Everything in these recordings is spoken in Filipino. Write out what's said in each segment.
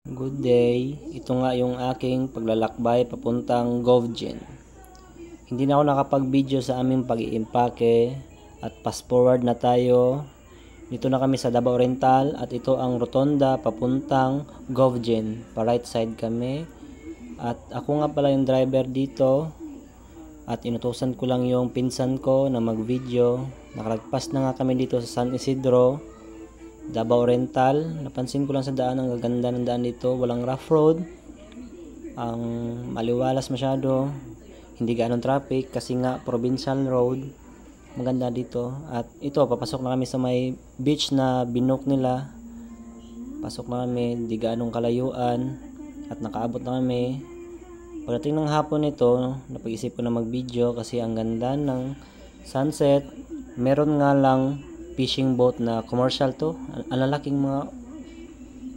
Good day, ito nga yung aking paglalakbay papuntang Govgen. Hindi na ako nakapag-video sa aming pag-iimpake at fast forward na tayo. Dito na kami sa Davao Oriental at ito ang rotonda papuntang Govgen. Pa right side kami at ako nga pala yung driver dito at inutusan ko lang yung pinsan ko na mag-video. Nakalagpas na nga kami dito sa San Isidro, Davao Oriental. Napansin ko lang sa daan, ang gaganda ng daan dito, walang rough road, ang maliwalas masyado, hindi gaanong traffic kasi nga provincial road, maganda dito. At ito, papasok na kami sa may beach na binook nila. Pasok na kami, hindi gaanong kalayuan at nakaabot na kami. Pagdating ng hapon ito, napag-isip ko na mag-video kasi ang ganda ng sunset. Meron nga lang fishing boat na commercial to, ang lalaking mga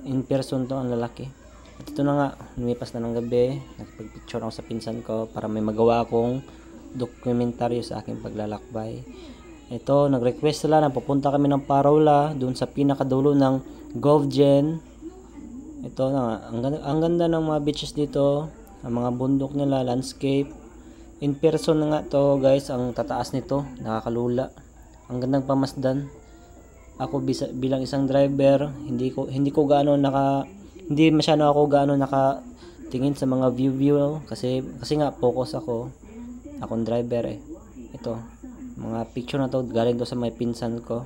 in person to, ang lalaki. At ito na nga, lumipas na ng gabi, nakipag-picture ako sa pinsan ko para may magawa akong dokumentaryo sa aking paglalakbay. Ito, nag-request sila na pupunta kami ng Parola, dun sa pinakadulo ng Govgen. Ito na nga, ang ganda ng mga beaches dito, ang mga bundok nila, landscape. In person na nga to guys, ang tataas nito, nakakalula. Ang gandang pamasdan. Ako bilang isang driver, hindi masyado ako gaano nakatingin sa mga view kasi nga focus akong driver eh. Ito, mga picture na to galing to sa may pinsan ko.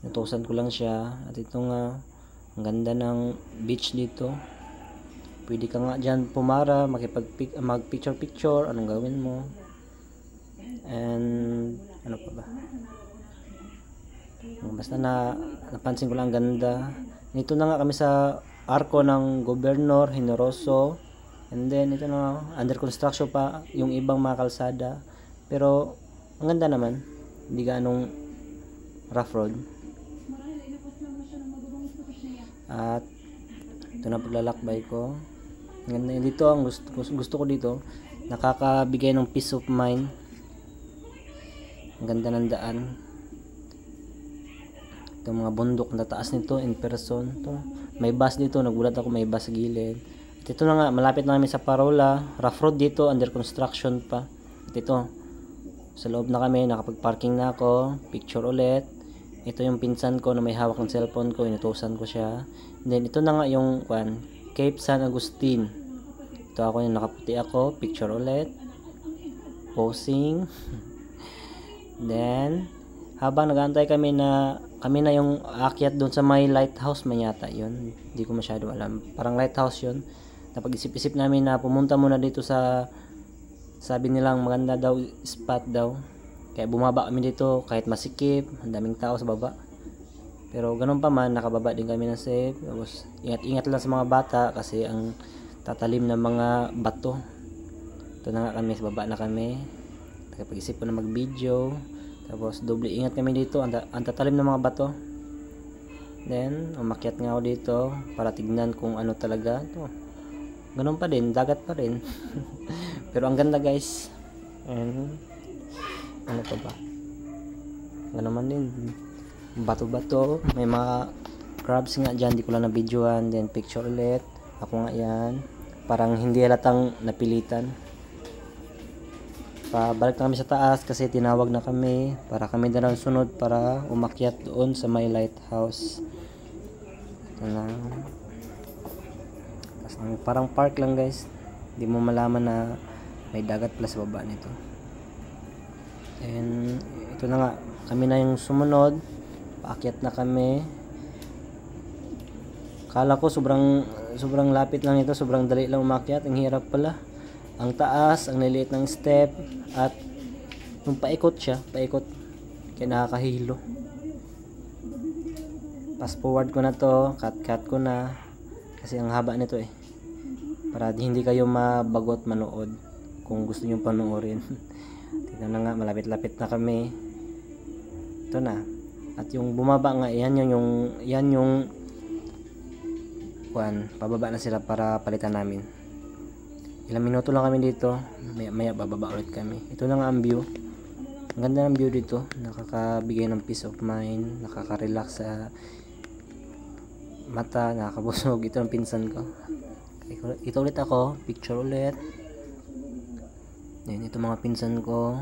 Natusan ko lang siya at ito nga, ang ganda ng beach dito. Pwede ka nga dyan pumara, mag-picture, anong gawin mo. And ano pa ba, basta napansin ko lang ganda. Nito na nga kami sa arko ng Gobernador Generoso, and then ito na under construction pa yung ibang mga kalsada, pero ang ganda naman, hindi ganong rough road. At ito na paglalakbay ko, ang ganda dito. Ang gusto ko dito, nakakabigay ng peace of mind. Ang ganda ng daan. Ito mga bundok na taas nito, in person to. May bus dito, nagulat ako, may bus sa gilid. At ito na nga, malapit na kami sa Parola. Rough road dito, under construction pa. At ito, sa loob na kami, nakapag-parking na ako. Picture ulit. Ito yung pinsan ko na may hawak ng cellphone ko, inutusan ko siya. And then ito na nga yung Cape San Agustin. Ito ako yung nakaputi ako, picture ulit. Posing. Then habang nag-aantay kami na yung aakyat doon sa may lighthouse, may yata yun, hindi ko masyado alam, parang lighthouse yun. Napag-isip-isip namin na pumunta muna dito sa, sabi nilang maganda daw spot daw, kaya bumaba kami dito kahit masikip, ang daming tao sa baba. Pero ganun pa man, nakababa din kami ng safe. Tapos ingat-ingat lang sa mga bata kasi ang tatalim ng mga bato. Ito na nga kami, sa baba na kami. Pag-isip ko na mag-video. Tapos doble ingat kami dito, ang tatalim ng mga bato. Then umakyat nga ako dito para tignan kung ano talaga ito. Ganun pa din, dagat pa rin. Pero ang ganda guys. And ano pa ba, ganun man din, bato-bato, may mga crabs nga dyan, di ko lang na videoan. Then picture ulit, ako nga yan, parang hindi halatang napilitan. Pabalik na kami sa taas kasi tinawag na kami para kami na lang sunod para umakyat doon sa may lighthouse. Ito na, parang park lang guys, di mo malaman na may dagat pala sa baba nito. And ito na nga, kami na yung sumunod, paakyat na kami. Kala ko sobrang lapit lang ito, sobrang dali lang umakyat, ang hirap pala. Ang taas, ang liliit ng step, at yung paikot siya, kaya nakakahilo. Fast forward ko na to, cut ko na kasi ang haba nito eh, para hindi kayo mabagot manood kung gusto nyo panoorin. Tignan na nga, malapit-lapit na kami. Ito na, at yung bumaba nga, yan yung pababa na sila para palitan namin. Ilang minuto lang kami dito, maya bababa ulit kami. Ito na nga ang view. Ang ganda ng view dito, nakakabigay ng peace of mind, nakaka-relax sa mata, nakakabusog. Ito ang pinsan ko. Ito ulit ako, picture ulit. Yan, ito mga pinsan ko.